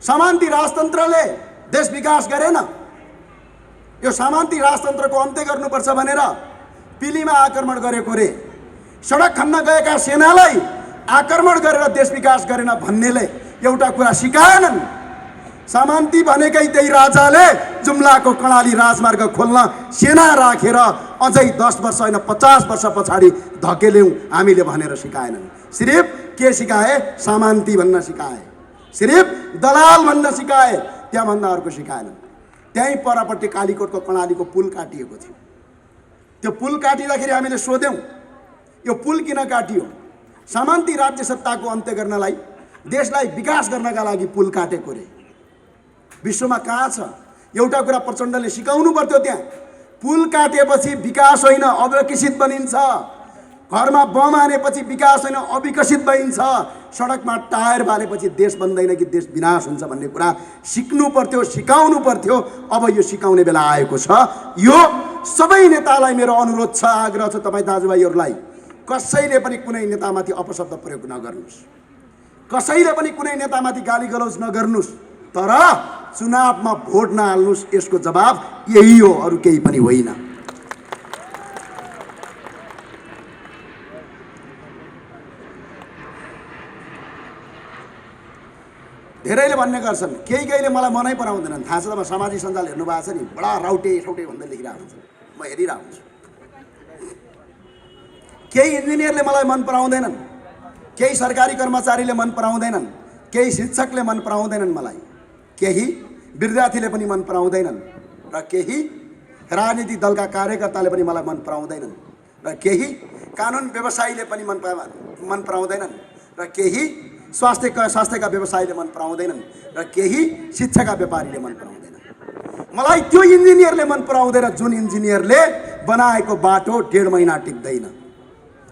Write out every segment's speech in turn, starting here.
सामन्ती राजतन्त्रले देश विकास गरेन। यो सामन्ती राजतन्त्रको अन्त्य गर्नुपर्छ भनेर पिलीमा आक्रमण गरेको रे, सडक खन्न गएका सेनालाई आक्रमण गरेर देश विकास गरेन भन्नेले एउटा कुरा सिकाएनन्। सामन्ती भनेकै त्यही राजाले जुम्लाको कर्णाली राजमार्ग खोल्न सेना राखेर अझै 10 वर्ष होइन 50 वर्ष पछाडि धकेल्यौँ हामीले भनेर सिकाएनन्। सिर्फ के सिकाए? सामन्ती भन्न सिकाए, सिर्फ दलाल भन्न सिकाए, त्यहाँभन्दा अर्को सिकाएनन्। त्यहीँ परपट्टि कालीकोटको कर्णालीको पुल काटिएको थियो। त्यो पुल काटिँदाखेरि हामीले सोध्यौँ यो पुल किन काटियो? सामन्ती राज्य सत्ताको अन्त्य गर्नलाई, देशलाई विकास गर्नका लागि पुल काटेको रे। विश्वमा कहाँ छ? एउटा कुरा प्रचण्डले सिकाउनु पर्थ्यो, त्यहाँ पुल काटेपछि विकास होइन अविकसित बनिन्छ, घरमा बम हानेपछि विकास होइन अविकसित बनिन्छ, सडकमा टायर बालेपछि देश बन्दैन कि देश विनाश हुन्छ भन्ने कुरा सिक्नु पर्थ्यो, सिकाउनु पर्थ्यो। अब यो सिकाउने बेला आएको छ। यो सबै नेतालाई मेरो अनुरोध छ, आग्रह छ, तपाईँ दाजुभाइहरूलाई, कसैले पनि कुनै नेतामाथि अपशब्द प्रयोग नगर्नुहोस्, कसैले पनि कुनै नेतामाथि गाली गलौज नगर्नुहोस्, तर चुनावमा भोट नहाल्नुहोस्। यसको जवाब यही हो, अरू केही पनि होइन। धेरैले भन्ने गर्छन्, केहीले मलाई मनै पराउँदैनन्। थाहा छ त, म सामाजिक सञ्जाल हेर्नु भएको छ नि, बडा राउटे सौटे भन्दै लेखिरहेको हुन्छ, म हेरिरहेको हुन्छु। केही इन्जिनियरले मलाई मन पराउँदैनन्, केही सरकारी कर्मचारीले मन पराउँदैनन्, केही शिक्षकले मन पराउँदैनन् मलाई, केही विद्यार्थीले पनि मन पराउँदैनन्, र केही राजनीतिक दलका कार्यकर्ताले पनि मलाई मन पराउँदैनन्, र केही कानुन व्यवसायीले पनि मन पराउँदैनन्, र केही स्वास्थ्यका व्यवसायीले मन पराउँदैनन्, र केही शिक्षाका व्यापारीले मन पराउँदैनन्। मलाई त्यो इन्जिनियरले मन पराउँदैन जुन इन्जिनियरले बनाएको बाटो 1.5 महिना टिक्दैन।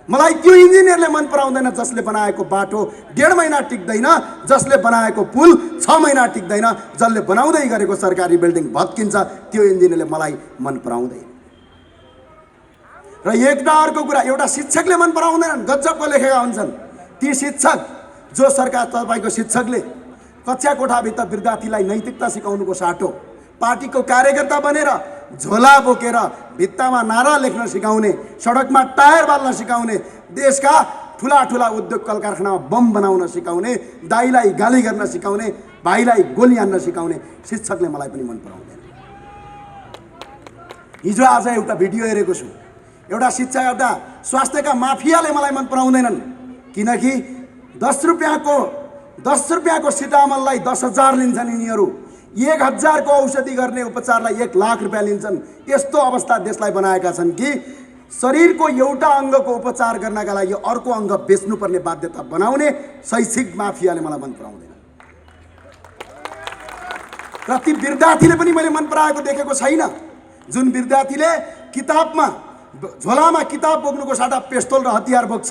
मलाई त्यो इन्जिनियरले मन पराउँदैन जसले बनाएको बाटो 1.5 महिना टिक्दैन, जसले बनाएको पुल 6 महिना टिक्दैन, जसले बनाउँदै गरेको सरकारी बिल्डिङ भत्किन्छ, त्यो इन्जिनियरले मलाई मन पराउँदैन। र एउटा अर्को कुरा, एउटा शिक्षकले मन पराउँदैनन्, गजबको लेखेका हुन्छन् ती शिक्षक, जो सरकार तपाईँको शिक्षकले कक्षा कोठाभित्र विद्यार्थीलाई नैतिकता सिकाउनुको साटो पार्टीको कार्यकर्ता बनेर झोला बोकेर भित्तामा नारा लेख्न सिकाउने, सडकमा टायर बाल्न सिकाउने, देशका ठुला ठुला उद्योग कल कारखानामा बम बनाउन सिकाउने, दाइलाई गाली गर्न सिकाउने, भाइलाई गोली हान्न सिकाउने शिक्षकले मलाई पनि मन पराउँदैन। हिजो आज एउटा भिडियो हेरेको छु, एउटा शिक्षा एउटा स्वास्थ्यका माफियाले मलाई मन पराउँदैनन्, किनकि 10 रुपियाँको सिटामललाई 10,000 लिन्छन् यिनीहरू, 1,000 को औषधि गर्ने उपचारलाई 1 लाख रुपियाँ लिन्छन्। यस्तो अवस्था देशलाई बनाएका छन् कि शरीरको एउटा अङ्गको उपचार गर्नका लागि अर्को अङ्ग बेच्नुपर्ने बाध्यता बनाउने शैक्षिक माफियाले मलाई मन पराउँदैन। र ती विद्यार्थीले पनि मैले मन पराएको देखेको छैन, जुन विद्यार्थीले किताबमा झोलामा किताब बोक्नुको साटा पिस्तोल र हतियार बोक्छ,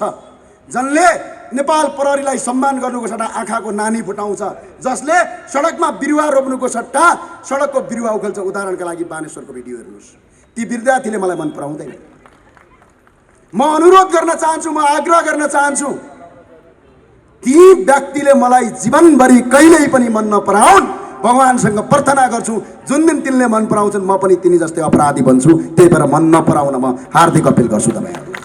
जसले नेपाल प्रहरीलाई सम्मान गर्नुको सट्टा आँखाको नानी फुटाउँछ, जसले सडकमा बिरुवा रोप्नुको सट्टा सडकको बिरुवा उखेल्छ। उदाहरणका लागि बानेश्वरको भिडियो हेर्नुहोस्, ती विद्यार्थीले मलाई मन पराउँदैन। म अनुरोध गर्न चाहन्छु, म आग्रह गर्न चाहन्छु, ती व्यक्तिले मलाई जीवनभरि कहिल्यै पनि मन नपराउन्। भगवानसँग प्रार्थना गर्छु, जुन दिन तिनले मन पराउँछन् म पनि तिनी जस्तै अपराधी बन्छु। त्यही भएर मन नपराउन म हार्दिक अपिल गर्छु तपाईँहरूलाई।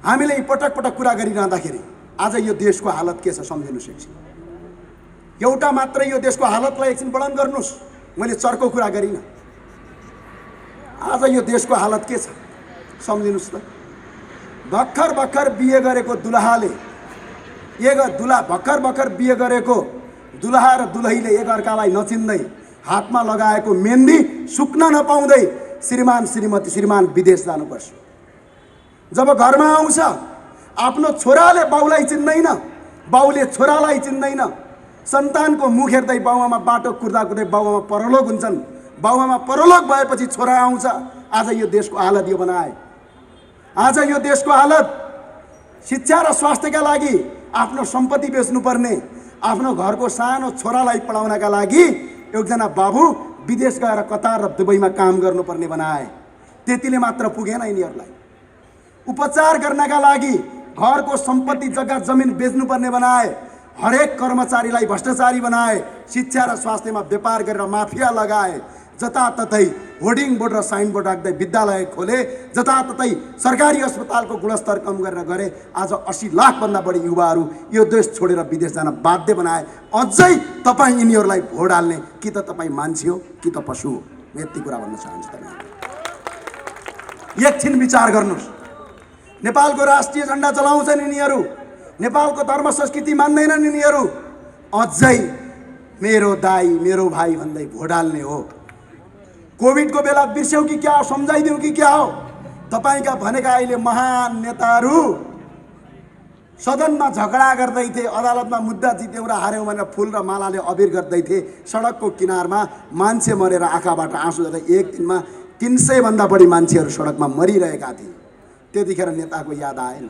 हामीले पटक पटक कुरा गरिरहँदाखेरि आज यो देशको हालत के छ सम्झिनुहोस् एकछिन। एउटा मात्रै यो देशको हालतलाई एकछिन वर्णन गर्नुहोस्, मैले चर्को कुरा गरिनँ। आज यो देशको हालत के छ सम्झिनुहोस् त। भर्खर बिहे गरेको दुलहाले भर्खर बिहे गरेको दुलहा र दुलहीले एकअर्कालाई नचिन्दै हातमा लगाएको मेहन्दी सुक्न नपाउँदै श्रीमान विदेश जानुपर्छ। जब घरमा आउँछ आफ्नो छोराले बाउलाई चिन्दैन, बाउले छोरालाई चिन्दैन, सन्तानको मुख हेर्दै बाउआमा बाटो कुर्दै बाउआमा परलोक हुन्छन्। बाउआमा परलोक भएपछि छोरा आउँछ। आज यो देशको हालत यो बनाए। आज यो देशको हालत शिक्षा र स्वास्थ्यका लागि आफ्नो सम्पत्ति बेच्नुपर्ने, आफ्नो घरको सानो छोरालाई पढाउनका लागि एकजना बाबु विदेश गएर कतार र दुबईमा काम गर्नुपर्ने बनाए। त्यतिले मात्र पुगेन, यिनीहरूलाई उपचार गर्नका लागि घरको सम्पत्ति जग्गा जमिन बेच्नुपर्ने बनाए, हरेक कर्मचारीलाई भ्रष्टाचारी बनाए, शिक्षा र स्वास्थ्यमा व्यापार गरेर माफिया लगाए, जताततै होर्डिङ बोर्ड र साइन बोर्ड राख्दै विद्यालय खोले, जताततै सरकारी अस्पतालको गुणस्तर कम गरेर गरे। आज 80 लाखभन्दा बढी युवाहरू यो देश छोडेर विदेश जान बाध्य बनाए। अझै तपाईँ यिनीहरूलाई भोट हाल्ने कि त तपाईँ मान्छे हो कि त पशु हो? म यति कुरा भन्न चाहन्छु। तपाईँ एकछिन विचार गर्नुहोस्। नेपालको राष्ट्रिय झण्डा चलाउँछन् यिनीहरू, नेपालको धर्म संस्कृति मान्दैनन् यिनीहरू, अझै मेरो दाई मेरो भाइ भन्दै भोट हाल्ने हो। कोभिडको बेला बिर्स्यौ कि क्या हो? सम्झाइदिउँ कि क्या हो? तपाईँका भनेका अहिले महान नेताहरू सदनमा झगडा गर्दै थिए, अदालतमा मुद्दा जित्यौँ र हार्यौँ भनेर फुल र मालाले अबिर गर्दै थिए। सडकको किनारमा मान्छे मरेर आँखाबाट आँसु जाँदै एक दिनमा 300 भन्दा बढी मान्छेहरू सडकमा मरिरहेका थिए। त्यतिखेर नेताको याद आएन।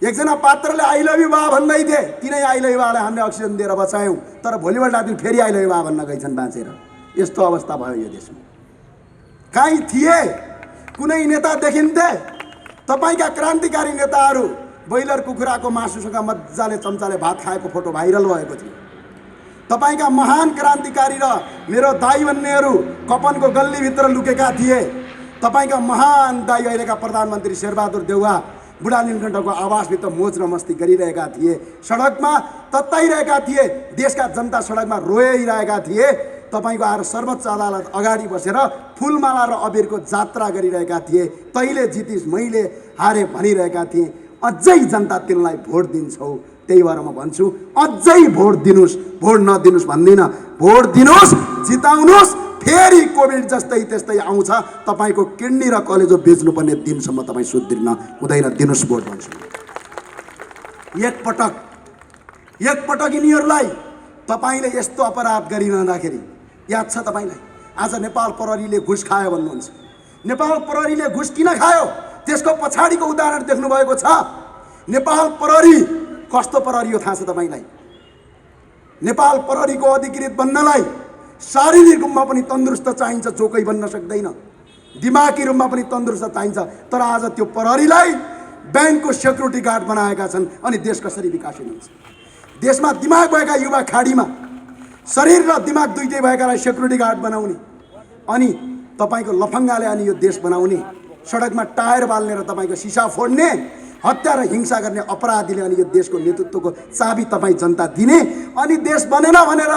एकजना पात्रले आई लभ यु बा भन्दै थिए, तिनै आई लभ यु बालाई हामीले अक्सिजन दिएर बचायौँ, तर भोलिपल्ट दिन फेरि आई लभ यु बा भन्न गइछन् बाँचेर। यस्तो अवस्था भयो यो देशमा। कहीँ थिए कुनै नेता देखिन्थे? तपाईँका क्रान्तिकारी नेताहरू ब्रोइलर कुखुराको मासुसँग मजाले चम्चाले भात खाएको फोटो भाइरल भएको थियो। तपाईँका महान क्रान्तिकारी र मेरो दाइ भन्नेहरू कपनको गल्लीभित्र लुकेका थिए। तपाईँका महान दाइ अहिलेका प्रधानमन्त्री शेरबहादुर देउवा बुढा नीलकण्ठको आवासभित्र मोज र मस्ती गरिरहेका थिए, सडकमा तत्ताइरहेका थिए, देशका जनता सडकमा रोइरहेका थिए। तपाईँको आएर सर्वोच्च अदालत अगाडि बसेर फुलमाला र अबिरको जात्रा गरिरहेका थिए। तैँले जितिस् मैले हारे भनिरहेका थिए। अझै जनता तिनलाई भोट दिन्छौ। त्यही भएर म भन्छु, अझै भोट दिनुहोस्। भोट नदिनुहोस् भन्दिनँ, भोट दिनुहोस्, जिताउनुहोस्। फेरि कोभिड जस्तै त्यस्तै आउँछ, तपाईँको किडनी र कलेजो बेच्नुपर्ने दिनसम्म तपाईँ सुध्रिन हुँदैन। दिनुहोस् भोट भन्छु। एकपटक यिनीहरूलाई तपाईँले यस्तो अपराध गरिरहँदाखेरि याद छ तपाईँलाई? आज नेपाल प्रहरीले घुस खायो भन्नुहुन्छ। नेपाल प्रहरीले घुस किन खायो? त्यसको पछाडिको उदाहरण देख्नुभएको छ। नेपाल प्रहरी कस्तो प्रहरी हो थाहा छ तपाईँलाई? नेपाल प्रहरीको अधिकृत बन्नलाई शारीरिक रूपमा पनि तन्दुरुस्त चाहिन्छ, जो कोही बन्न सक्दैन। दिमागी रूपमा पनि तन्दुरुस्त चाहिन्छ। तर आज त्यो प्रहरीलाई ब्याङ्कको सेक्युरिटी गार्ड बनाएका छन्। अनि देश कसरी विकासित हुन्छ? देशमा दिमाग भएका युवा खाडीमा, शरीर र दिमाग दुइटै भएकालाई सेक्युरिटी गार्ड बनाउने, अनि तपाईँको लफङ्गाले अनि यो देश बनाउने, सडकमा टायर बाल्ने र तपाईँको सिसा फोड्ने, हत्या र हिंसा गर्ने अपराधीले अनि यो देशको नेतृत्वको चाबी तपाईँ जनता दिने, अनि देश बनेन भनेर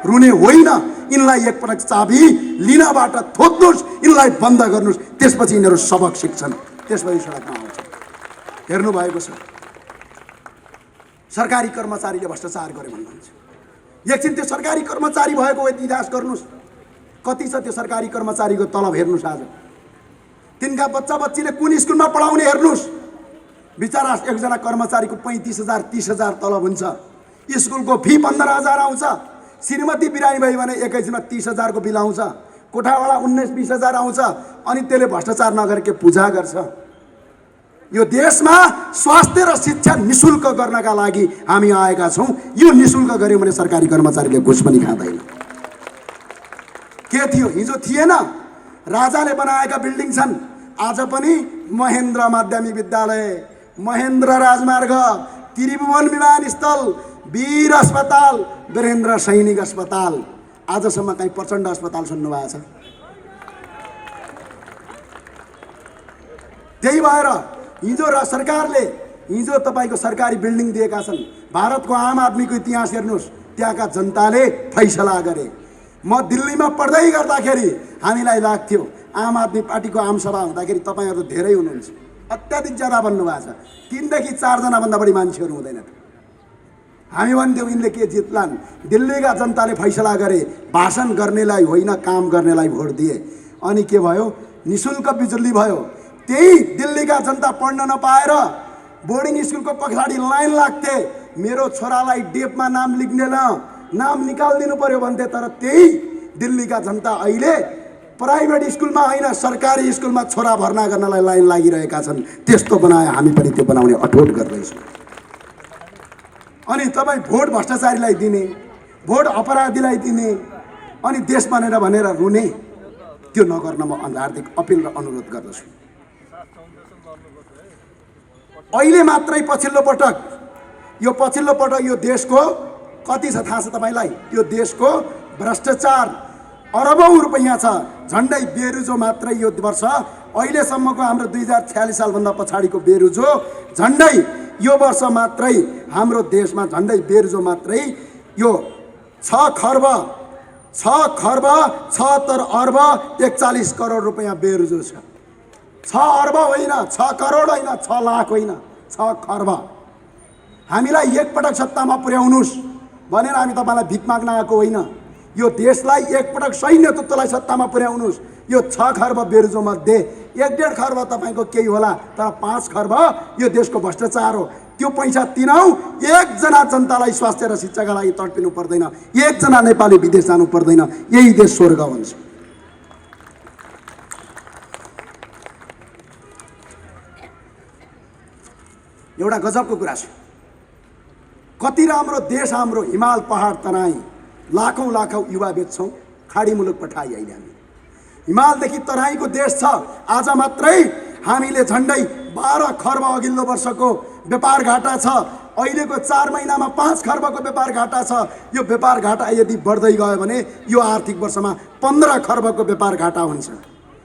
रुने होइन। यिनलाई एकपटक चाबी लिनबाट थोच्नुहोस्, यिनलाई बन्द गर्नुहोस्। त्यसपछि यिनीहरू सबक सिक्छन्, त्यसपछि सडकमा आउँछ। हेर्नुभएको छ सरकारी कर्मचारीले भ्रष्टाचार गर्यो भन्नुहुन्छ। एकछिन त्यो सरकारी कर्मचारी भएको इतिहास गर्नुहोस्। कति छ त्यो सरकारी कर्मचारीको तलब हेर्नुहोस्। आज तिनका बच्चा बच्चीले कुन स्कुलमा पढाउने हेर्नुहोस्। बिचरा एकजना कर्मचारीको 35,000 30,000 तलब हुन्छ। स्कुलको फी 15,000 आउँछ। श्रीमती बिरामी भयो भने एकैछिनमा 30,000 को बिल आउँछ। कोठावाला 19-20 हजार आउँछ। अनि त्यसले भ्रष्टाचार नगरेको पूजा गर्छ। यो देशमा स्वास्थ्य र शिक्षा निशुल्क गर्नका लागि हामी आएका छौँ। यो निशुल्क गर्यो भने सरकारी कर्मचारीले घुस पनि खाँदैन। के थियो? हिजो थिएन। राजाले बनाएका बिल्डिङ छन्। आज पनि महेन्द्र माध्यमिक विद्यालय, महेन्द्र राजमार्ग, त्रिभुवन विमानस्थल, वीर अस्पताल, वीरेन्द्र सैनिक अस्पताल, आजसम्म कहीँ प्रचण्ड अस्पताल सुन्नुभएको छ? त्यही भएर हिजो र सरकारले हिजो तपाईँको सरकारी बिल्डिङ दिएका छन्। भारतको आम आदमीको इतिहास हेर्नुहोस्। त्यहाँका जनताले फैसला गरे। म दिल्लीमा पढ्दै गर्दाखेरि हामीलाई लाग्थ्यो आम आदमी पार्टीको आमसभा हुँदाखेरि तपाईँहरू धेरै हुनुहुन्छ, अत्याधिक ज्यादा भन्नुभएको छ। 3 देखि 4 जनाभन्दा बढी मान्छेहरू हुँदैनन्। हामी भन्थ्यौँ यिनले के जित्लान्। दिल्लीका जनताले फैसला गरे, भाषण गर्नेलाई होइन काम गर्नेलाई भोट दिए। अनि के भयो? निशुल्क बिजुली भयो। त्यही दिल्लीका जनता पढ्न नपाएर बोर्डिङ स्कुलको पछाडि लाइन लाग्थे। मेरो छोरालाई डेपमा नाम लेख्दैन, नाम निकालिदिनु पर्यो भन्थे। तर त्यही दिल्लीका जनता अहिले प्राइभेट स्कुलमा होइन सरकारी स्कुलमा छोरा भर्ना गर्नलाई लाइन लागिरहेका छन्। त्यस्तो बनाए हामी पनि त्यो बनाउने अठोट गर्दैछौँ। अनि तपाईँ भोट भ्रष्टाचारीलाई दिने, भोट अपराधीलाई दिने, अनि देश बनेर भनेर रुने, त्यो नगर्न म हार्दिक अपिल र अनुरोध गर्दछु। अहिले मात्रै पछिल्लो पटक यो देशको कति छ थाहा छ तपाईलाई? यो देशको भ्रष्टाचार अरबौं रुपैयाँ छ। झन्डै बेरुजो मात्रै यो वर्ष अहिलेसम्मको हाम्रो 2046 सालभन्दा पछाडिको बेरुजो झन्डै यो वर्ष मात्रै हाम्रो देशमा झन्डै बेरुजो मात्रै यो 6 खर्ब 76 अर्ब 41 करोड रुपैयाँ बेरुजो छ। 6 अर्ब होइन, 6 करोड होइन, 6 लाख होइन, 6 खर्ब। हामीलाई एकपटक सत्तामा पुर्याउनुस् भनेर हामी तपाईलाई भिख माग्न आएको होइन। यो देशलाई एकपटक सही नेतृत्वलाई सत्तामा पुर्याउनुस्। यो 6 खर्ब बेरुजो मध्ये 1.5 खर्ब तपाईको केही होला, तर 5 खर्ब यो देशको भ्रष्टाचार हो। त्यो पैसा तिनौ एकजना जनतालाई स्वास्थ्य र शिक्षाका लागि तडपिनु पर्दैन, एकजना नेपाली विदेश जानु पर्दैन। यही देश स्वर्ग हुन्छ। एउटा गजबको कुरा छ। कति राम्रो देश हाम्रो हिमाल पहाड तराई लाखौं युवा बेच्छौं, खाडी मुलुक पठाई अहिले हामी। हिमालदेखि तराईको देश छ। आज मात्रै हामीले झन्डै 12 खर्ब अघिल्लो वर्षको व्यापार घाटा छ। अहिलेको 4 महिनामा 5 खर्बको व्यापार घाटा छ। यो व्यापार घाटा यदि बढ्दै गयो भने यो आर्थिक वर्षमा 15 खर्बको व्यापार घाटा हुन्छ।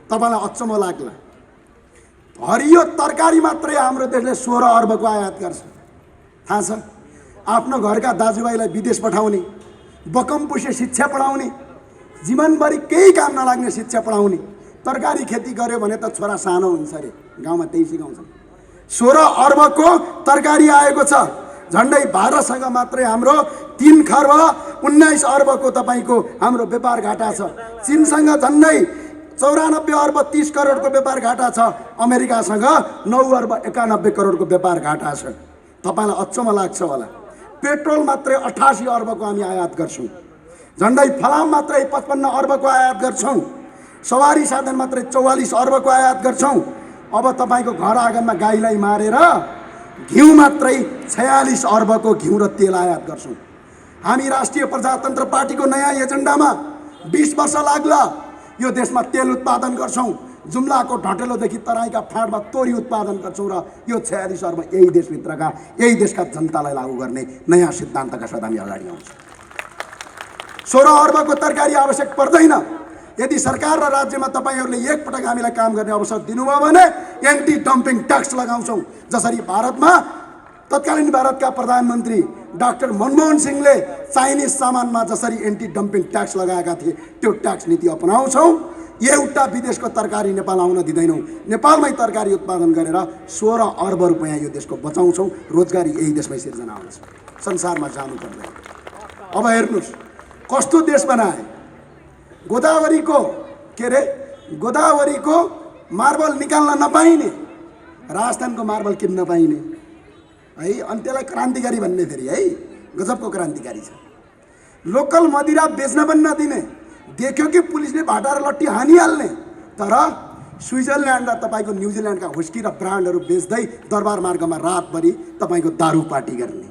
तपाईलाई अचम्म लाग्ला। हरियो तरकारी मात्रै हाम्रो देशले 16 अर्बको आयात गर्छ। थाहा छ? आफ्नो घरका दाजुभाइलाई विदेश पठाउने, बकमपुसे शिक्षा पढाउने, जीवनभरि केही काम नलाग्ने शिक्षा पढाउने, तरकारी खेती गर्यो भने त छोरा सानो हुन्छ अरे, गाउँमा त्यही सिकाउँछन्। 16 अर्बको तरकारी आएको छ। झन्डै भारतसँग मात्रै हाम्रो 3 खर्ब 19 अर्बको तपाईको हाम्रो व्यापार घाटा छ। चीनसँग झन्डै 94 अर्ब 30 करोडको व्यापार घाटा छ। अमेरिकासँग 9 अर्ब 91 करोडको व्यापार घाटा छ। तपाईलाई अचम्म लाग्छ होला। पेट्रोल मात्रै 88 अर्बको हामी आयात गर्छौं। झन्डै फलाम मात्रै 55 अर्बको आयात गर्छौं। सवारी साधन मात्रै 44 अर्बको आयात गर्छौं। अब तपाईको घर आँगनमा गाईलाई मारेर घिउ मात्रै 46 अर्बको घिउ र तेल आयात गर्छौं। हामी राष्ट्रिय प्रजातन्त्र पार्टीको नयाँ एजेन्डामा 20 वर्ष लाग्ला यो देशमा तेल उत्पादन गर्छौं। जुम्लाको ढटेलोदेखि तराईका फाँडमा तोरी उत्पादन गर्छौं र यो 46 अर्ब यही देशभित्रका यही देशका जनतालाई लागू गर्ने नयाँ सिद्धान्तका साथ हामी अगाडि आउँछौँ। 16 अर्बको तरकारी आवश्यक पर्दैन। यदि सरकार र राज्यमा तपाईहरूले एकपटक हामीलाई काम गर्ने अवसर दिनुभयो भने एन्टी डम्पिङ ट्याक्स लगाउँछौँ। जसरी भारतमा तत्कालीन भारतका प्रधानमन्त्री डाक्टर मनमोहन सिंहले चाइनिज सामानमा जसरी एन्टी डम्पिङ ट्याक्स लगाएका थिए त्यो ट्याक्स नीति अपनाउँछौँ। एउटा विदेशको तरकारी नेपाल आउन दिँदैनौँ। नेपालमै तरकारी उत्पादन गरेर 16 अर्ब रुपैयाँ यो देशको बचाउँछौँ। रोजगारी यही देशमै सिर्जना हुन्छ, संसारमा जानु पर्दैन। अब हेर्नुस् कस्तो देश बनाए। गोदावरीको मार्बल निकाल्न नपाइने, राजस्थानको मार्बल किन्न नपाइने है। अनि त्यसलाई क्रान्तिकारी भन्ने फेरि है, गजबको क्रान्तिकारी छ। लोकल मदिरा बेच्न पनि नदिने, देख्यो कि पुलिसले भाटा र लट्ठी हानिहाल्ने। तर स्विजरल्यान्ड र तपाईको न्युजिल्यान्डका हुस्की र ब्रान्डहरू बेच्दै दरबार मार्गमा रातभरि तपाईको दारू पार्टी गर्ने।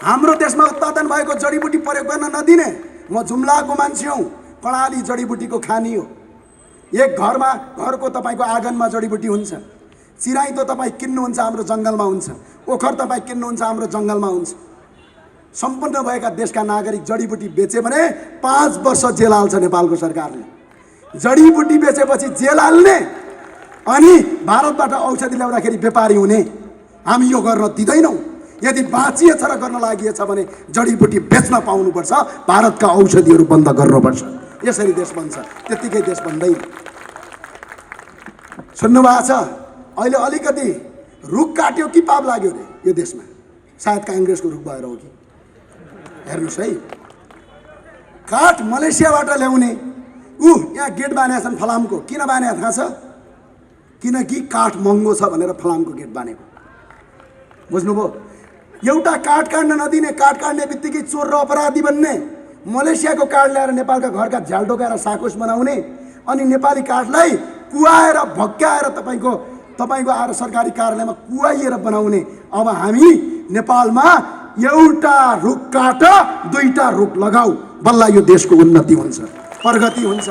हाम्रो देशमा उत्पादन भएको जडीबुटी प्रयोग गर्न नदिने। म जुम्लाको मान्छे हुँ, कर्णाली जडीबुटीको खानी हो। एक घरको तपाईको आँगनमा जडीबुटी हुन्छ। चिराइतो तपाईँ किन्नुहुन्छ हाम्रो जङ्गलमा हुन्छ। ओखर तपाईँ किन्नुहुन्छ हाम्रो जङ्गलमा हुन्छ। सम्पन्न भएका देशका नागरिक जडीबुटी बेचे भने 5 वर्ष जेल हाल्छ नेपालको सरकारले। जडीबुटी बेचेपछि जेल हाल्ने अनि भारतबाट औषधि ल्याउँदाखेरि व्यापारी हुने। हामी यो गर्न दिँदैनौँ। यदि बाँचिएछ र गर्न लागि भने जडीबुटी बेच्न पाउनुपर्छ, भारतका औषधिहरू बन्द गर्नुपर्छ। यसरी देश बन्छ, त्यतिकै देश बन्दैन। सुन्नुभएको छ? अहिले अलिकति रुख काट्यो कि पाप लाग्यो रे यो देशमा। सायद काङ्ग्रेसको रुख भएर हो कि। हेर्नुहोस् है, काठ मलेसियाबाट ल्याउने यहाँ गेट बानेका छन् फलामको। किन बानेका थाहा छ? किनकि काठ महँगो छ भनेर फलामको गेट बानेको। बुझ्नुभयो? एउटा काठ काट्न नदिने, काठ काट्ने बित्तिकै चोर र अपराधी बन्ने। मलेसियाको काठ ल्याएर नेपालका घरका झ्याल ढोकाएर साकोस बनाउने अनि नेपाली काठलाई कुवाएर भक्काएर तपाईको आएर सरकारी कार्यालयमा कुवाइएर बनाउने। अब हामी नेपालमा एउटा रुख काट 2टा रुख लगाऊ, बल्ल यो देशको उन्नति हुन्छ, प्रगति हुन्छ।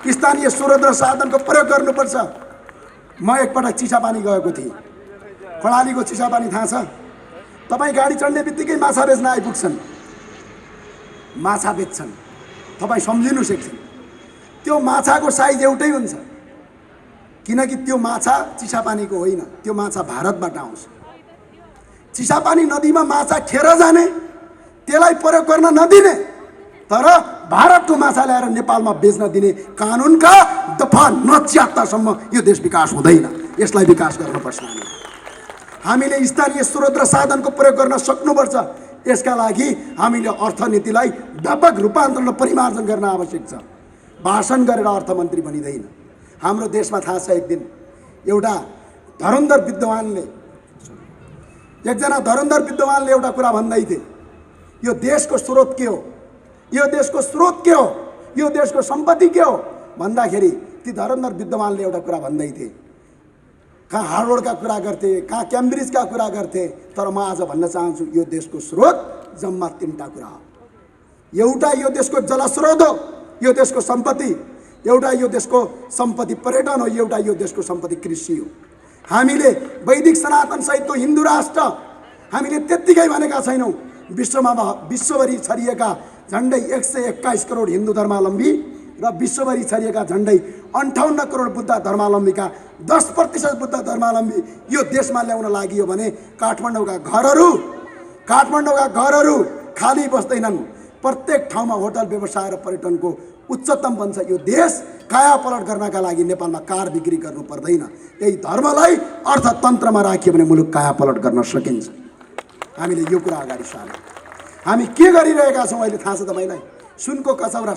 स्थानीय स्रोत र साधनको प्रयोग गर्नुपर्छ। म एकपटक चिसापानी गएको थिएँ। खडालीको चिसापानी थाहा छ? तपाईँ गाडी चढ्ने बित्तिकै माछा बेच्न आइपुग्छन्, माछा बेच्छन्। तपाईँ सम्झिनुहोस् एकछिन, त्यो माछाको साइज एउटै हुन्छ, किनकि त्यो माछा चिसापानीको होइन, त्यो माछा भारतबाट आउँछ। चिसापानी नदीमा माछा खेर जाने, त्यसलाई प्रयोग गर्न नदिने, तर भारतको माछा ल्याएर नेपालमा बेच्न दिने कानुनका दफा नच्यात्तासम्म यो देश विकास हुँदैन। यसलाई विकास गर्नुपर्छ। हामीले स्थानीय स्रोत र साधनको प्रयोग गर्न सक्नुपर्छ। यसका लागि हामीले अर्थनीतिलाई व्यापक रूपान्तरण र परिमार्जन गर्न आवश्यक छ। भाषण गरेर अर्थमन्त्री बनिँदैन। हाम्रो देशमा थाहा छ, एक दिन एउटा धुरन्धर विद्वानले एउटा कुरा भन्दै थिए, यो देशको स्रोत के हो, यो देशको स्रोत के हो, यो देशको सम्पत्ति के हो भन्दाखेरि ती धुरन्धर विद्वानले एउटा कुरा भन्दै थिए। कहाँ हार्वर्डका कुरा गर्थे, कहाँ क्याम्ब्रिजका कुरा गर्थे, तर म आज भन्न चाहन्छु यो देशको स्रोत जम्मा 3टा कुरा हो। एउटा यो देशको जलस्रोत हो, यो देशको सम्पत्ति, एउटा यो देशको सम्पत्ति पर्यटन हो, एउटा यो देशको सम्पत्ति कृषि हो। हामीले वैदिक सनातन सहितको हिन्दू राष्ट्र हामीले त्यत्तिकै भनेका छैनौँ। विश्वभरि छरिएका झन्डै 121 करोड हिन्दू धर्मावलम्बी र विश्वभरि छरिएका झन्डै 58 करोड बुद्ध धर्मावलम्बीका 10% बुद्ध धर्मावलम्बी यो देशमा ल्याउन लागि भने काठमाडौँका घरहरू खाली बस्दैनन्। प्रत्येक ठाउँमा होटल व्यवसाय र पर्यटनको उच्चतम बन्छ। यो देश कायापलट गर्नका लागि नेपालमा कार बिक्री गर्नु पर्दैन। यही धर्मलाई अर्थतन्त्रमा राखियो भने मुलुक कायापलट गर्न सकिन्छ। हामीले यो कुरा अगाडि सार्यौँ। हामी के गरिरहेका छौँ अहिले थाहा छ तपाईँलाई? सुनको कचौरा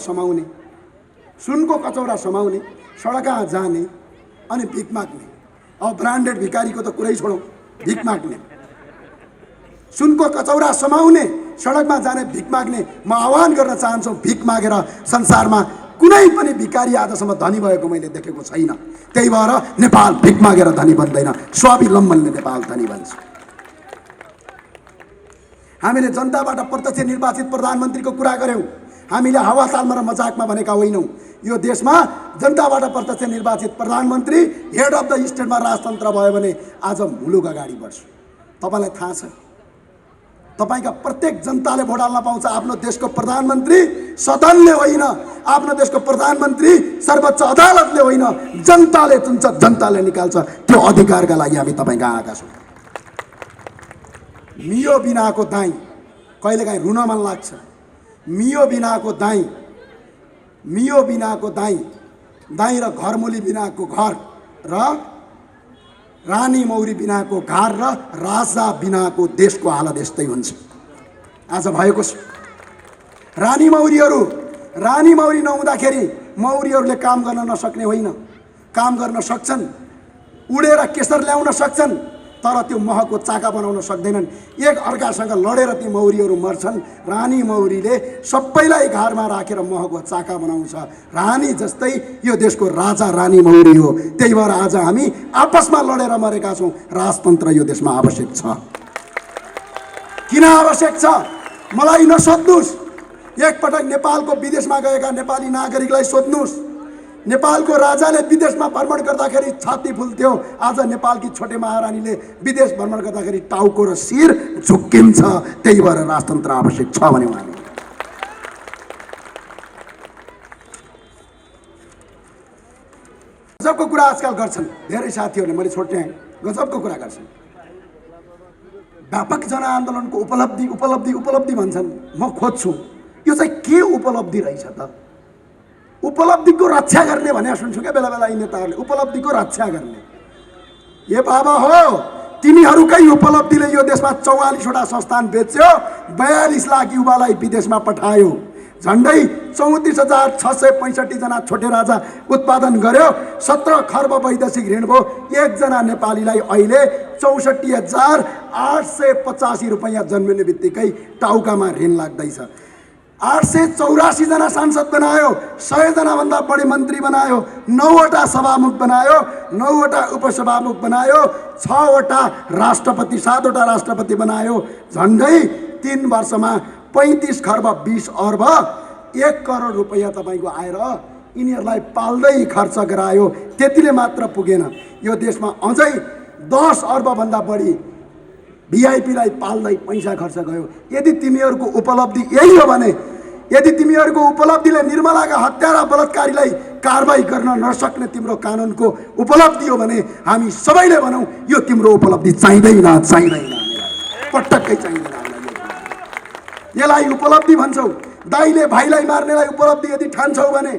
समाउने, सडकमा जाने अनि भिख माग्ने। अब ब्रान्डेड भिखारीको त कुरै छोडौँ, भिख माग्ने, सुनको कचौरा समाउने, सडकमा जाने, भिख माग्ने। म आह्वान गर्न चाहन्छु, भिख मागेर संसारमा कुनै पनि भिखारी आजसम्म धनी भएको मैले देखेको छैन। त्यही भएर नेपाल भिख मागेर धनी बन्दैन, स्वावलम्बनले नेपाल धनी बन्छ। हामीले जनताबाट प्रत्यक्ष निर्वाचित प्रधानमन्त्रीको कुरा गऱ्यौँ। हामीले हावातालमा र मजाकमा भनेका होइनौँ। यो देशमा जनताबाट प्रत्यक्ष निर्वाचित प्रधानमन्त्री हेड अफ द स्टेटमा राजतन्त्र भयो भने आज मुलुक अगाडि बढ्छ। तपाईँलाई थाहा छ, तपाईँका प्रत्येक जनताले भोट हाल्न पाउँछ। आफ्नो देशको प्रधानमन्त्री सदनले होइन, आफ्नो देशको प्रधानमन्त्री सर्वोच्च अदालतले होइन, जनताले चुन्छ, जनताले निकाल्छ। त्यो अधिकारका लागि हामी तपाईँका आएका छौँ। मियो बिनाको दाई, कहिलेकाहीँ रुन मन लाग्छ। मियो बिनाको दाई र घरमुली बिनाको घर र रानी मौरी बिनाको घर र राजा बिनाको देशको हालत यस्तै हुन्छ। आज भएको छ। रानी मौरी नहुँदाखेरि मौरीहरूले काम गर्न नसक्ने होइन, काम गर्न सक्छन्, उडेर केसर ल्याउन सक्छन्, तर त्यो महको चाका बनाउन सक्दैनन्। एक अर्कासँग लडेर ती मौरीहरू मर्छन्। रानी मौरीले सबैलाई घरमा राखेर महको चाका बनाउँछ। रानी जस्तै यो देशको राजा रानी मौरी हो। त्यही भएर आज हामी आपसमा लडेर मरेका छौँ। राजतन्त्र यो देशमा आवश्यक छ। किन आवश्यक छ मलाई नसोध्नुहोस्। एकपटक नेपालको विदेशमा गएका नेपाली नागरिकलाई सोध्नुहोस्। नेपालको राजाले विदेशमा भ्रमण गर्दाखेरि छाती फुल्थ्यो, आज नेपालकी छोटे महारानीले विदेश भ्रमण गर्दाखेरि टाउको र शिर झुक्किन्छ। त्यही भएर राजतन्त्र आवश्यक छ भन्यौँ हामी। गजबको कुरा आजकल गर्छन् धेरै साथीहरूले, मैले छोड्याएँ, गजबको कुरा गर्छन्। व्यापक जनआन्दोलनको उपलब्धि भन्छन्। म खोज्छु यो चाहिँ के उपलब्धि रहेछ त? उपलब्धिको रक्षा गर्ने भने सुन्छु क्या बेला बेला यी नेताहरूले, उपलब्धिको रक्षा गर्ने। ए बाबा हो, तिनीहरूकै उपलब्धिले यो देशमा 44वटा संस्थान बेच्यो, 42 लाख युवालाई विदेशमा पठायो, झन्डै 34,665 जना छोटे राजा उत्पादन गर्यो, 17 खर्ब वैदेशिक ऋण भयो। एकजना नेपालीलाई अहिले 64,885 रुपियाँ जन्मिने बित्तिकै टाउकामा ऋण लाग्दैछ। 884 जना सांसद बनायो, 100 जनाभन्दा बढी मन्त्री बनायो, 9वटा सभामुख बनायो, 9वटा उपसभामुख बनायो, 6वटा राष्ट्रपति, 7वटा राष्ट्रपति बनायो। झन्डै 3 वर्षमा 35 खर्ब 20 अर्ब 1 करोड रुपियाँ तपाईँको आएर यिनीहरूलाई पाल्दै खर्च गरायो। त्यतिले मात्र पुगेन, यो देशमा अझै 10 अर्बभन्दा बढी भिआइपीलाई पाल्दै पैसा खर्च गयो। यदि तिमीहरूको उपलब्धि यही हो भने, यदि तिमीहरूको उपलब्धिले निर्मलाका हत्या र बलात्कारीलाई कारबाही गर्न नसक्ने तिम्रो कानुनको उपलब्धि हो भने हामी सबैले भनौँ यो तिम्रो उपलब्धि चाहिँदैन, चाहिँदैन, पटक्कै चाहिँदैन। यसलाई उपलब्धि भन्छौ। दाइले भाइलाई मार्नेलाई उपलब्धि यदि ठान्छौ भने,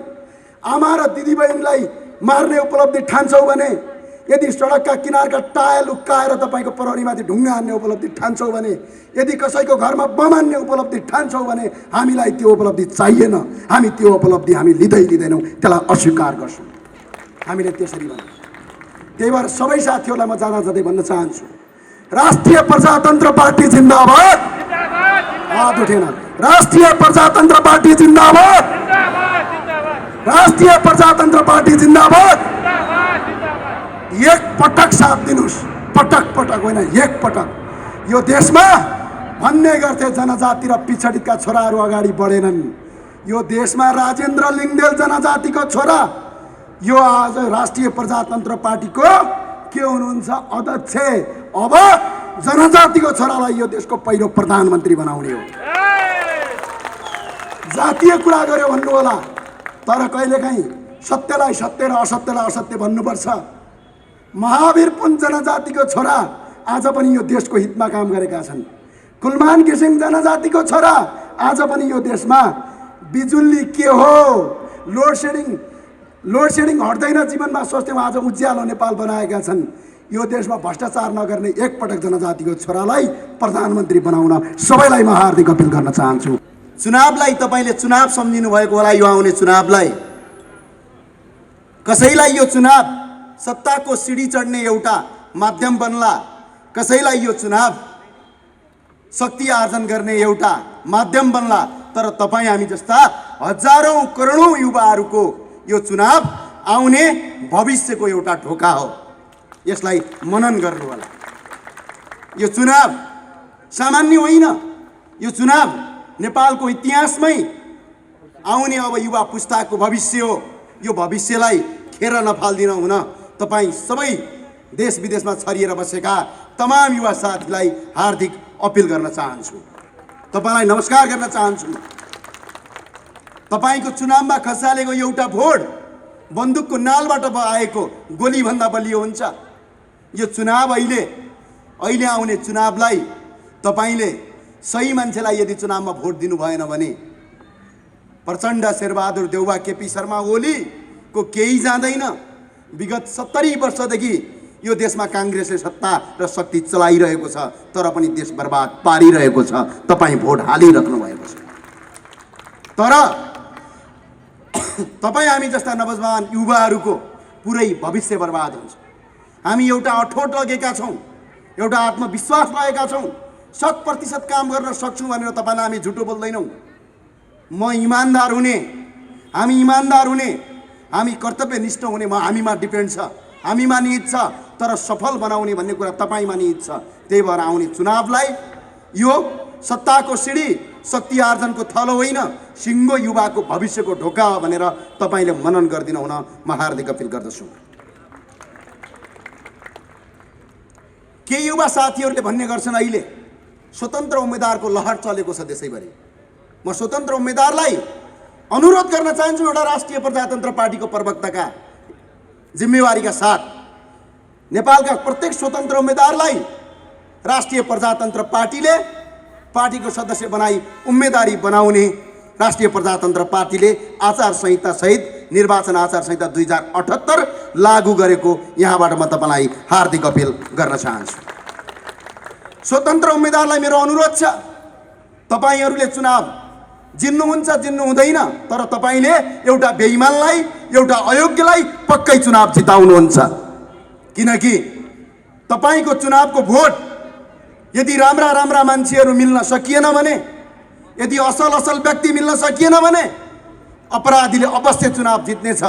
आमा र दिदीबहिनीलाई मार्ने उपलब्धि ठान्छौ भने, यदि सडकका किनारका टायल उक्काएर तपाईँको प्रहरीमाथि ढुङ्गा हान्ने उपलब्धि ठान्छौ भने, यदि कसैको घरमा बम हान्ने उपलब्धि ठान्छौ भने हामीलाई त्यो उपलब्धि चाहिएन। हामी त्यो उपलब्धि हामी लिँदैनौँ, त्यसलाई अस्वीकार गर्छौँ। हामीले त्यसरी भन्छौँ। त्यही भएर सबै साथीहरूलाई म जाँदा जाँदै भन्न चाहन्छु, राष्ट्रिय प्रजातन्त्र पार्टी जिन्दाबाद। हात उठेन। राष्ट्रिय प्रजातन्त्र पार्टी जिन्दाबाद। राष्ट्रिय प्रजातन्त्र पार्टी जिन्दाबाद। एक पटक साथ दिनुस्, पटक पटक होइन, एक पटक। यो देशमा भन्ने गर्थे जनजाति र पिछडितका छोराहरू अगाडि बढेनन्। यो देशमा राजेन्द्र लिङ्गदेल जनजातिको छोरा यो आज राष्ट्रिय प्रजातन्त्र पार्टीको के हुनुहुन्छ? अध्यक्ष। अब जनजातिको छोरालाई यो देशको पहिलो प्रधानमन्त्री बनाउने हो। जातीय कुरा गर्यो भन्नु होला, तर कहिलेकाहीँ सत्यलाई सत्य र असत्यलाई असत्य भन्नुपर्छ। महावीर पुन जनजातिको छोरा आज पनि यो देशको हितमा काम गरेका छन्। कुलमान घिसिङ जनजातिको छोरा आज पनि यो देशमा बिजुली के हो, लोड सेडिङ हट्दैन जीवनमा सोच्थ्यौँ, आज उज्यालो नेपाल बनाएका छन्। यो देशमा भ्रष्टाचार नगर्ने एकपटक जनजातिको छोरालाई प्रधानमन्त्री बनाउन सबैलाई म हार्दिक अपिल गर्न चाहन्छु। चुनावलाई तपाईँले चुनाव सम्झिनु भएको होला। यो आउने चुनावलाई कसैलाई यो चुनाव सत्ताको सिडी चढ्ने एउटा माध्यम बन्ला, कसैलाई यो चुनाव शक्ति आर्जन गर्ने एउटा माध्यम बन्ला, तर तपाईँ हामी जस्ता हजारौं करोडौं युवाहरूको यो चुनाव आउने भविष्यको एउटा ढोका हो। यसलाई मनन गर्नु होला। यो चुनाव सामान्य होइन। यो चुनाव नेपालको इतिहासमै आउने अब युवा पुस्ताको भविष्य हो। यो भविष्यलाई खेर नफाल्दिन हुन तपाईँ सबै देश विदेशमा छरिएर बसेका तमाम युवा साथीलाई हार्दिक अपिल गर्न चाहन्छु। तपाईँलाई नमस्कार गर्न चाहन्छु। तपाईँको चुनावमा खसालेको एउटा भोट बन्दुकको नालबाट आएको गोलीभन्दा बलियो हुन्छ। यो चुनाव अहिले आउने चुनावलाई तपाईँले सही मान्छेलाई यदि चुनावमा भोट दिनु भएन भने प्रचण्ड, शेरबहादुर देउवा, केपी शर्मा ओलीको केही जाँदैन। विगत 70 वर्षदेखि यो देशमा काङ्ग्रेसले सत्ता र शक्ति चलाइरहेको छ, तर पनि देश बर्बाद पारिरहेको छ। तपाईँ भोट हालिराख्नु भएको छ, तर तपाईँ हामी जस्ता नवजवान युवाहरूको पुरै भविष्य बर्बाद हुन्छ। हामी एउटा अठोट लगेका छौँ, एउटा आत्मविश्वास लगेका छौँ। 100% काम गर्न सक्छौँ भनेर तपाईँलाई हामी झुटो बोल्दैनौँ। म इमान्दार हुने, हामी इमान्दार हुने, हामी कर्तव्यनिष्ठ हुने हामीमा डिपेन्ड छ, हामीमा निहित छ। तर सफल बनाउने भन्ने कुरा तपाईँमा निहित छ। त्यही भएर आउने चुनावलाई यो सत्ताको सिडी, शक्ति आर्जनको थलो होइन, सिङ्गो युवाको भविष्यको ढोका हो भनेर तपाईँले मनन गरिदिनु हुन म हार्दिक अपिल गर्दछु। के युवा साथीहरूले भन्ने गर्छन् अहिले स्वतन्त्र उम्मेदवारको लहर चलेको छ देशैभरि। म स्वतन्त्र उम्मेदवारलाई अनुरोध गर्न चाहन्छु, एउटा राष्ट्रिय प्रजातन्त्र पार्टीको प्रवक्ताका जिम्मेवारीका साथ नेपालका प्रत्येक स्वतन्त्र उम्मेदवारलाई राष्ट्रिय प्रजातन्त्र पार्टीले पार्टीको सदस्य बनाई उम्मेदवारी बनाउने राष्ट्रिय प्रजातन्त्र पार्टीले आचार संहिता सहित निर्वाचन आचार संहिता 2078 लागू गरेको यहाँबाट म तपाईँलाई हार्दिक अपिल गर्न चाहन्छु। स्वतन्त्र उम्मेदवारलाई मेरो अनुरोध छ, तपाईँहरूले चुनाव जिन्नुहुन्छ जिन्नु हुँदैन, तर तपाईँले एउटा बेइमानलाई, एउटा अयोग्यलाई पक्कै चुनाव जिताउनुहुन्छ। किनकि तपाईँको चुनावको भोट यदि राम्रा राम्रा मान्छेहरू मिल्न सकिएन भने, यदि असल असल व्यक्ति मिल्न सकिएन भने अपराधीले अवश्य चुनाव जित्नेछ।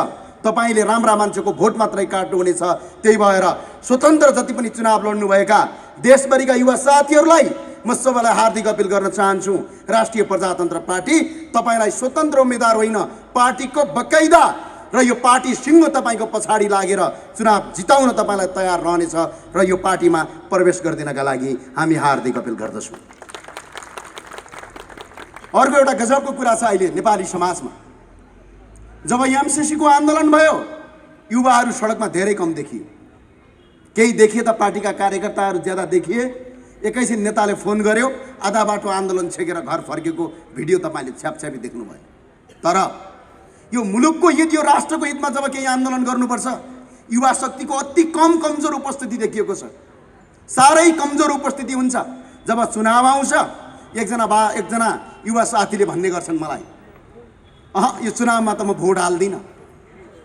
तपाईँले राम्रा मान्छेको भोट मात्रै काट्नुहुनेछ। त्यही भएर स्वतन्त्र जति पनि चुनाव लड्नुभएका देशभरिका युवा साथीहरूलाई म सबैलाई हार्दिक अपिल गर्न चाहन्छु, राष्ट्रिय प्रजातन्त्र पार्टी तपाईँलाई स्वतन्त्र उम्मेदवार होइन, पार्टीको बकाइदा र यो पार्टी सिङ्गो तपाईँको पछाडि लागेर चुनाव जिताउन तपाईँलाई तयार रहनेछ र यो पार्टीमा प्रवेश गरिदिनका लागि हामी हार्दिक अपिल गर्दछौँ। अर्को एउटा गजबको कुरा छ अहिले नेपाली समाजमा। जब एमसीसी को आन्दोलन भयो युवाहरू सडकमा धेरै कम देखिए। केही देखिए त पार्टीका कार्यकर्ताहरू ज्यादा देखिए। एकैछिन नेताले फोन गर्यो, आधा बाटो आन्दोलन छेकेर घर फर्केको भिडियो तपाईँले छ्यापछ्यापी देख्नुभयो। तर यो मुलुकको हित, यो राष्ट्रको हितमा जब केही आन्दोलन गर्नुपर्छ, युवा शक्तिको अति कमजोर उपस्थिति देखिएको छ। साह्रै कमजोर उपस्थिति हुन्छ। जब चुनाव आउँछ एकजना युवा साथीले भन्ने गर्छन् मलाई, यो चुनावमा त म भोट हाल्दिनँ,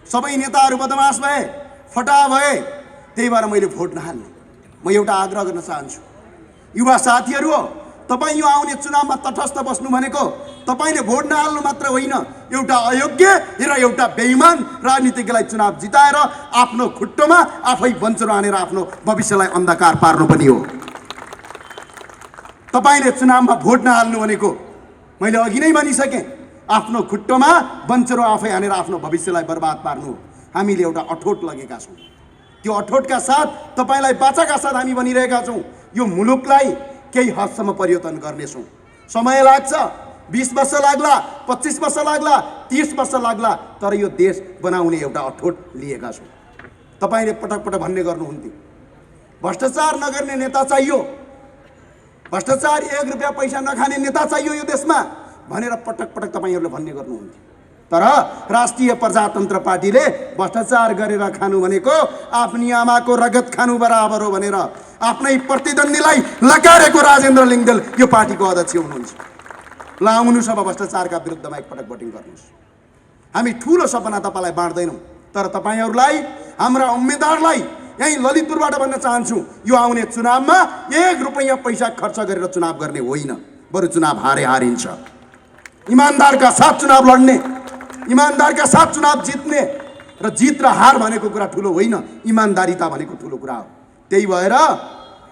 सबै नेताहरू बदमास भए, फटा भए, त्यही भएर मैले भोट नहाल्ने। म एउटा आग्रह गर्न चाहन्छु, युवा साथीहरू हो, तपाईँ यो आउने चुनावमा तटस्थ बस्नु भनेको तपाईँले भोट नहाल्नु मात्र होइन, एउटा अयोग्य र एउटा बेइमान राजनीतिज्ञलाई चुनाव जिताएर आफ्नो खुट्टोमा आफै बन्चरो हानेर आफ्नो भविष्यलाई अन्धकार पार्नु पनि हो। तपाईँले चुनावमा भोट नहाल्नु भनेको मैले अघि नै भनिसकेँ, आफ्नो खुट्टोमा बन्चरो आफै हानेर आफ्नो भविष्यलाई बर्बाद पार्नु हो। हामीले एउटा अठोट लगेका छौँ। त्यो अठोटका साथ तपाईँलाई बाचाका साथ हामी भनिरहेका छौँ, यो मुलुकलाई केही हदसम्म परिवर्तन गर्नेछौँ। समय लाग्छ, 20 वर्ष लाग्ला, 25 वर्ष लाग्ला, 30 वर्ष लाग्ला, तर यो देश बनाउने एउटा अठोट लिएका छौँ। तपाईँले पटक पटक भन्ने गर्नुहुन्थ्यो, भ्रष्टाचार नगर्ने नेता चाहियो, भ्रष्टाचार 1 रुपियाँ पैसा नखाने नेता चाहियो यो देशमा भनेर पटक पटक तपाईँहरूले भन्ने गर्नुहुन्थ्यो। तर राष्ट्रिय प्रजातन्त्र पार्टीले भ्रष्टाचार गरेर खानु भनेको आफ्नी आमाको रगत खानु बराबर हो भनेर आफ्नै प्रतिद्वन्द्वीलाई लकारेको राजेन्द्र लिङ्गदेल यो पार्टीको अध्यक्ष हुनुहुन्छ। ल आउनुहोस् अब भ्रष्टाचारका विरुद्धमा एकपटक भोटिङ गर्नुहोस्। हामी ठुलो सपना तपाईँलाई बाँड्दैनौँ, तर तपाईँहरूलाई, हाम्रा उम्मेदवारलाई यहीँ ललितपुरबाट भन्न चाहन्छु, यो आउने चुनावमा 1 रुपैयाँ पैसा खर्च गरेर चुनाव गर्ने होइन, बरु चुनाव हारिन्छ। इमान्दारका साथ चुनाव लड्ने, इमान्दारका साथ चुनाव जित्ने र जित र हार भनेको कुरा ठुलो होइन, इमान्दारिता भनेको ठुलो कुरा हो। त्यही भएर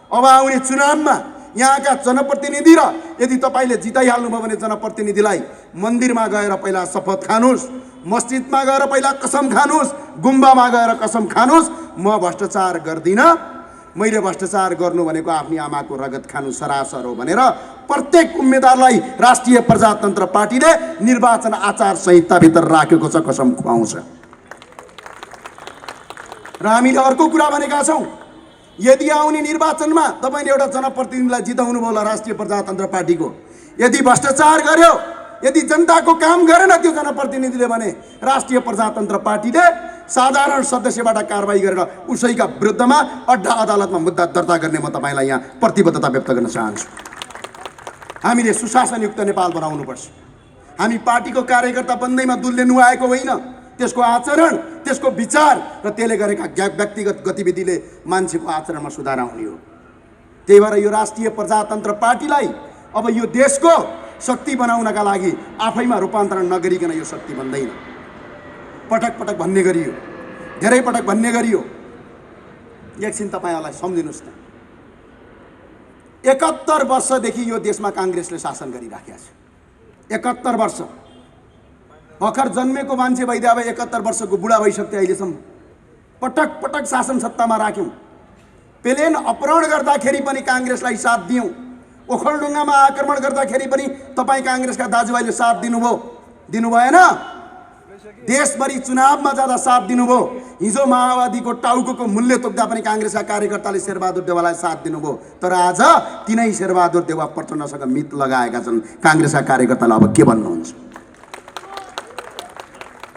अब आउने चुनावमा यहाँका जनप्रतिनिधि र यदि तपाईँले जिताइहाल्नुभयो भने जनप्रतिनिधिलाई मन्दिरमा गएर पहिला शपथ खानुहोस्, मस्जिदमा गएर पहिला कसम खानुहोस्, गुम्बामा गएर कसम खानुहोस्, म भ्रष्टाचार गर्दिनँ, मैले भ्रष्टाचार गर्नु भनेको आफ्नी आमाको रगत खानु सरासर हो भनेर प्रत्येक उम्मेदवारलाई राष्ट्रिय प्रजातन्त्र पार्टीले निर्वाचन आचार संहिताभित्र राखेको छ, कसम खुवाउँछ। र हामीले अर्को कुरा भनेका छौँ, यदि आउने निर्वाचनमा तपाईँले एउटा जनप्रतिनिधिलाई जिताउनु भयो राष्ट्रिय प्रजातन्त्र पार्टीको, यदि भ्रष्टाचार गर्यो, यदि जनताको काम गरेन त्यो जनप्रतिनिधिले भने राष्ट्रिय प्रजातन्त्र पार्टीले साधारण सदस्यबाट कारबाही गरेर उसैका विरुद्धमा अड्डा अदालतमा मुद्दा दर्ता गर्ने म तपाईँलाई यहाँ प्रतिबद्धता व्यक्त गर्न चाहन्छु। हामीले सुशासनयुक्त नेपाल बनाउनुपर्छ। हामी पार्टीको कार्यकर्ता बन्दैमा दुलले नुहाएको होइन, त्यसको आचरण, त्यसको विचार र त्यसले गरेका व्यक्तिगत गतिविधिले मान्छेको आचरणमा सुधार आउने हो। त्यही भएर यो राष्ट्रिय प्रजातन्त्र पार्टीलाई अब यो देशको शक्ति बनाउनका लागि आफैमा रूपान्तरण नगरिकन यो शक्ति बन्दैन। पटक पटक भन्ने गरियो, धेरै पटक भन्ने गरियो। एकछिन तपाईँहरूलाई सम्झिनुहोस् न, 71 वर्षदेखि यो देशमा काङ्ग्रेसले शासन गरिराखेको छ। 71 वर्ष भर्खर जन्मेको मान्छे भइदिए अब 71 वर्षको बुढा भइसक्यो अहिलेसम्म। पटक पटक शासन सत्तामा राख्यौँ। प्लेन अपहरण गर्दाखेरि पनि काङ्ग्रेसलाई साथ दियौँ, ओखलढुङ्गामा आक्रमण गर्दाखेरि पनि तपाईँ काङ्ग्रेसका दाजुभाइले साथ दिनुभयो, दिनु भएन? देशभरि चुनावमा जाँदा साथ दिनुभयो। हिजो माओवादीको टाउको मूल्य तोक्दा पनि काङ्ग्रेसका कार्यकर्ताले शेरबहादुर देवालाई साथ दिनुभयो। तर आज तिनै शेरबहादुर देवा प्रचण्डसँग मित लगाएका छन् काङ्ग्रेसका कार्यकर्तालाई। अब के भन्नुहुन्छ?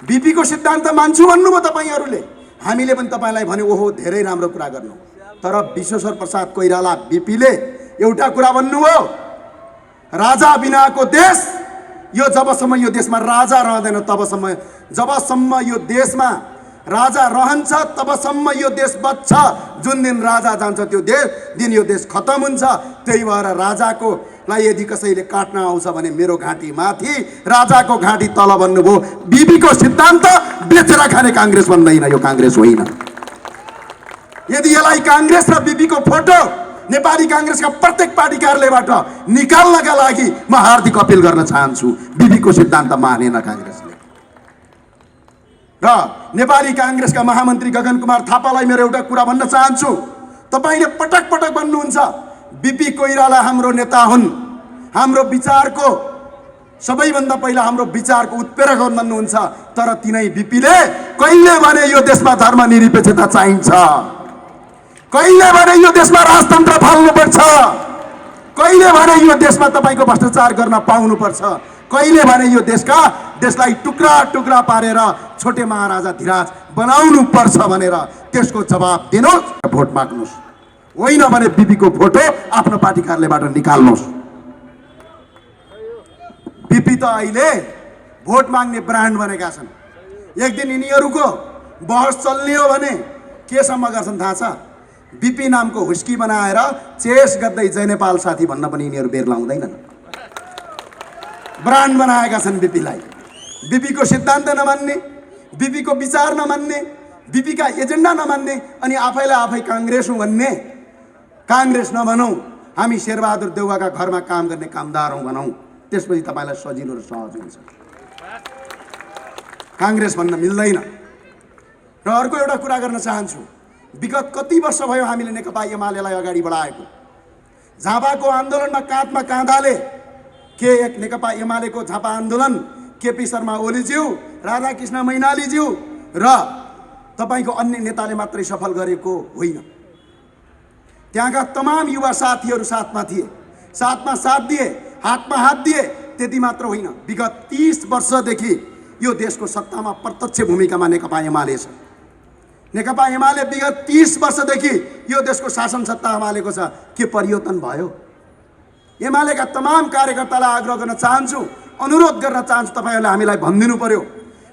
बीपीको सिद्धान्त मान्छु भन्नुभयो तपाईँहरूले, हामीले पनि तपाईँलाई भन्यो ओहो धेरै राम्रो कुरा गर्नु। तर विश्वेश्वर प्रसाद कोइराला बीपीले एउटा कुरा भन्नुभयो, राजा बिनाको देश, यो जबसम्म यो देशमा राजा रहँदैन तबसम्म, जबसम्म यो देशमा राजा रहन्छ तबसम्म यो देश बच्छ, जुन दिन राजा जान्छ त्यो दिन यो देश खतम हुन्छ। त्यही भएर राजाको लाई यदि कसैले काट्न आउँछ भने मेरो घाँटी माथि, राजाको घाँटी तल भन्नुभयो। बीपीको सिद्धान्त बेचेर खाने काङ्ग्रेस भन्दैन, यो काङ्ग्रेस होइन। यदि यसलाई काङ्ग्रेस र बीपीको फोटो नेपाली काङ्ग्रेसका प्रत्येक पार्टी कार्यालयबाट निकाल्नका लागि म हार्दिक अपिल गर्न चाहन्छु। बीपीको सिद्धान्त मानेन काङ्ग्रेसले। र नेपाली काङ्ग्रेसका महामन्त्री गगन कुमार थापालाई मेरो एउटा कुरा भन्न चाहन्छु। तपाईले पटक पटक भन्नुहुन्छ बिपी कोइराला हाम्रो नेता हुन्, हाम्रो विचारको सबैभन्दा पहिला हाम्रो विचारको उत्प्रेरक हुन् भन्नुहुन्छ। तर तिनै बिपीले कहिले भने यो देशमा धर्मनिरपेक्षता चाहिन्छ, कहिले भने यो देशमा राजतन्त्र फाल्नुपर्छ, कहिले भने यो देशमा तपाईको भ्रष्टाचार गर्न पाउनुपर्छ, कहिले भने यो देशलाई टुक्रा टुक्रा पारेर छोटे महाराजा धिराज बनाउनु पर्छ भनेर त्यसको जवाब दिनुहोस्, भोट माग्नुहोस्। होइन भने बिपीको फोटो आफ्नो पार्टी कार्यालयबाट निकाल्नुहोस्। बिपी त अहिले भोट माग्ने ब्रान्ड बनेका छन्। एक दिन यिनीहरूको बहस चल्ने हो भने केसम्म गर्छन् थाहा छ? बिपी नामको हुस्की बनाएर चेस गर्दै जय नेपाल साथी भन्न पनि यिनीहरू बेर लाउँदैनन्। ब्रान्ड बनाएका छन् बिपीलाई। बिपीको सिद्धान्त नमान्ने, बिपीको विचार नमान्ने, बिपीका एजेन्डा नमान्ने, अनि आफैलाई आफै काङ्ग्रेस हुँ भन्ने। काङ्ग्रेस नभनौँ, हामी शेरबहादुर देउवाका घरमा काम गर्ने कामदार हौँ भनौँ, त्यसपछि तपाईँलाई सजिलो र सहज हुन्छ। काङ्ग्रेस भन्न मिल्दैन। र अर्को एउटा कुरा गर्न चाहन्छु, विगत कति वर्ष भयो हामीले नेकपा एमालेलाई अगाडि बढाएको। झापाको आन्दोलनमा काँधमा काँधाले के एक नेकपा एमालेको झापा आन्दोलन केपी शर्मा ओलीज्यू, राधाकृष्ण मैनालीज्यू र तपाईँको अन्य नेताले मात्रै सफल गरेको होइन। त्यहाँका तमाम युवा साथीहरू साथमा थिए, साथमा साथ दिए, हातमा हात दिए। त्यति मात्र होइन, विगत 30 वर्षदेखि यो देशको सत्तामा प्रत्यक्ष भूमिकामा नेकपा एमाले छ। नेकपा एमाले विगत 30 वर्षदेखि यो देशको शासन सत्ता सम्हालेको छ। के परिवर्तन भयो? एमालेका तमाम कार्यकर्तालाई आग्रह गर्न चाहन्छु, अनुरोध गर्न चाहन्छु, तपाईँहरूले हामीलाई भनिदिनु पर्यो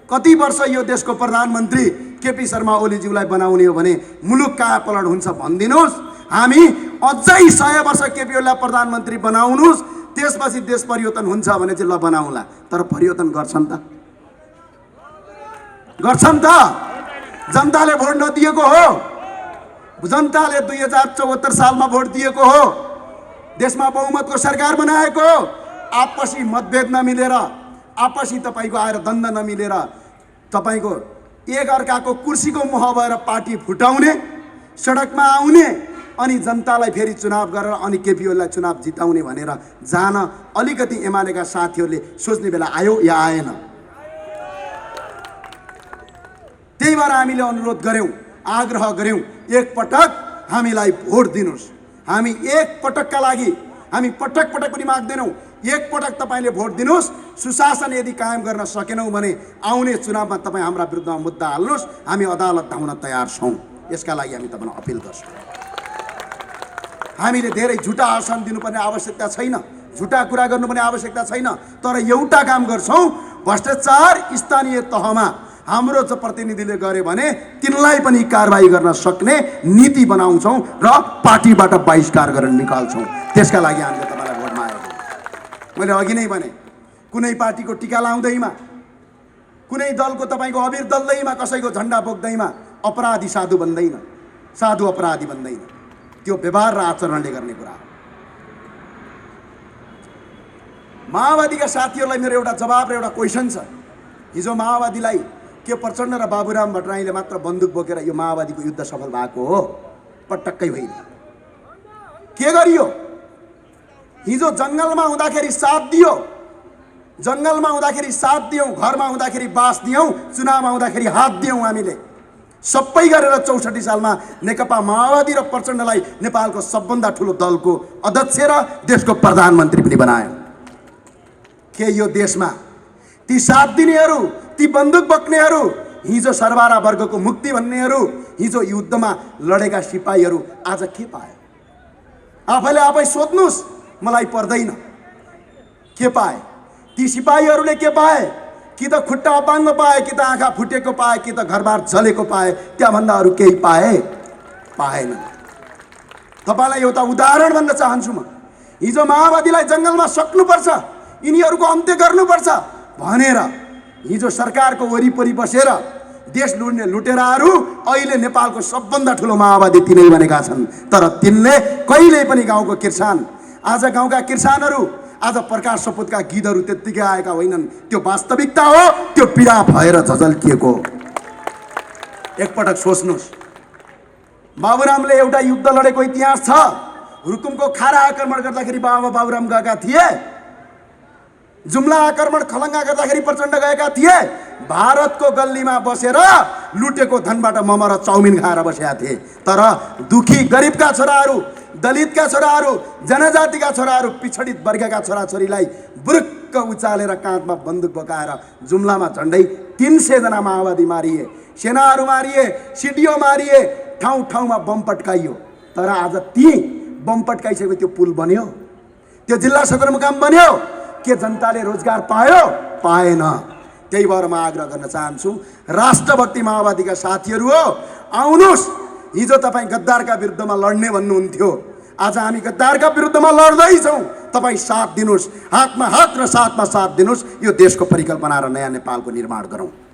कति वर्ष यो देशको प्रधानमन्त्री केपी शर्मा ओलीज्यूलाई बनाउने हो भने मुलुक कहाँ पलट हुन्छ भनिदिनुहोस्। हामी अझै 100 वर्ष केपी ओलीलाई प्रधानमन्त्री बनाउनुहोस्, त्यसपछि देश परिवर्तन हुन्छ भने चाहिँ ल बनाउँला। तर परिवर्तन गर्छन् त? गर्छन् त? जनताले भोट नदिएको हो? जनताले 2074 सालमा भोट दिएको हो, देशमा बहुमतको सरकार बनाएको हो। आपसी मतभेद नमिलेर, आपसी तपाईँको आएर द्वन्द नमिलेर तपाईँको एक अर्काको कुर्सीको मोह भएर पार्टी फुटाउने, सडकमा आउने, अनि जनतालाई फेरि चुनाव गरेर अनि केपी ओलीलाई चुनाव जिताउने भनेर जान अलिकति एमालेका साथीहरूले सोच्ने बेला आयो या आएन? त्यही भएर हामीले अनुरोध गर्यौँ, आग्रह गर्यौँ, एकपटक हामीलाई भोट दिनुहोस्। हामी एकपटकका लागि हामी पटक पटक पनि माग्दैनौँ, एकपटक तपाईँले भोट दिनुहोस्। सुशासन यदि कायम गर्न सकेनौँ भने आउने चुनावमा तपाईँ हाम्रा विरुद्धमा मुद्दा हाल्नुहोस्, हामी अदालत धाउन तयार छौँ। यसका लागि हामी तपाईँलाई अपिल गर्छौँ। हामीले धेरै झुटा आश्वासन दिनुपर्ने आवश्यकता छैन, झुटा कुरा गर्नुपर्ने आवश्यकता छैन। तर एउटा काम गर्छौँ, भ्रष्टाचार स्थानीय तहमा हाम्रो जो प्रतिनिधिले गर्यो भने तिनलाई पनि कारबाही गर्न सक्ने नीति बनाउँछौँ र पार्टीबाट बहिष्कार गरेर निकाल्छौँ। त्यसका लागि हामीले तपाईँलाई भोट मागेको। मैले अघि नै भने कुनै पार्टीको टिका लाउँदैमा, कुनै दलको तपाईँको अबिर दल्दैमा, कसैको झन्डा बोक्दैमा अपराधी साधु बन्दैन, साधु अपराधी बन्दैन। त्यो व्यवहार र आचरणले गर्ने कुरा हो। माओवादीका साथीहरूलाई मेरो एउटा जवाब र एउटा क्वेसन छ। हिजो माओवादीलाई के प्रचण्ड र बाबुराम भट्टराईले मात्र बन्दुक बोकेर यो माओवादीको युद्ध सफल भएको हो? पटक्कै होइन। के गरियो? हिजो जङ्गलमा हुँदाखेरि साथ दियो, जङ्गलमा हुँदाखेरि साथ दियौँ, घरमा हुँदाखेरि बास दियौँ, चुनावमा हुँदाखेरि हात दियौँ। हामीले सबै गरेर 64 सालमा नेकपा माओवादी र प्रचण्डलाई नेपालको सबभन्दा ठुलो दलको अध्यक्ष र देशको प्रधानमन्त्री पनि बनायो। के यो देशमा ती साथ दिनेहरू, ती बन्दुक बोक्नेहरू, हिजो सरबारा वर्गको मुक्ति भन्नेहरू, हिजो युद्धमा लडेका सिपाहीहरू आज के पाए? आफैले आफै सोध्नुहोस्, मलाई पर्दैन। के पाए? ती सिपाहीहरूले के पाए? कि त खुट्टा अपाङ्ग पाए, कि त आँखा फुटेको पाए, कि त घरबार जलेको पाए? त्यहाँभन्दा अरू केही पाए? पाएन। तपाईँलाई एउटा उदाहरण भन्न चाहन्छु म। हिजो माओवादीलाई जङ्गलमा सक्नुपर्छ, यिनीहरूको अन्त्य गर्नुपर्छ भनेर हिजो सरकारको वरिपरि बसेर देश लुट्ने लुटेराहरू अहिले नेपालको सबभन्दा ठुलो माओवादी तिनै बनेका छन्। तर तिनले कहिल्यै पनि गाउँको किसान, आज गाउँका किसानहरू, आज प्रकाश सपुतका गीतहरू त्यत्तिकै आएका होइनन्। त्यो वास्तविकता हो, त्यो पीडा भएर झझल्किएको। एकपटक सोच्नुहोस्। बाबुरामले एउटा युद्ध लडेको इतिहास छ। रुकुमको खारा आक्रमण गर्दाखेरि बाबा बाबुराम गएका थिए। जुम्ला आक्रमण खलङ्गा गर्दाखेरि प्रचण्ड गएका थिए। भारतको गल्लीमा बसेर लुटेको धनबाट मोमो र चाउमिन खाएर बसेका थिए। तर दुखी गरिबका छोराहरू, दलितका छोराहरू, जनजातिका छोराहरू, पिछडित वर्गका छोराछोरीलाई बुरुक्क उचालेर काँधमा बन्दुक बोकाएर जुम्लामा झन्डै 300 जना माओवादी मारिए, सेनाहरू मारिए, सिडिओ मारिए, ठाउँ ठाउँमा बम पट्काइयो। तर आज ती बम पट्काइसकेपछि त्यो पुल बन्यो, त्यो जिल्ला सदरमुकाम बन्यो। के जनताले रोजगार पायो? पाएन। त्यही भएर म आग्रह गर्न चाहन्छु, राष्ट्रभक्ति माओवादीका साथीहरू हो, आउनुहोस्। हिजो तपाईँ गद्दारका विरुद्धमा लड्ने भन्नुहुन्थ्यो, आज हामी गद्दारका विरुद्धमा लड्दैछौँ। तपाईँ साथ दिनुहोस्, हातमा हात र साथमा साथ दिनुहोस्। यो देशको परिकल्पना र नयाँ नेपालको निर्माण गरौँ।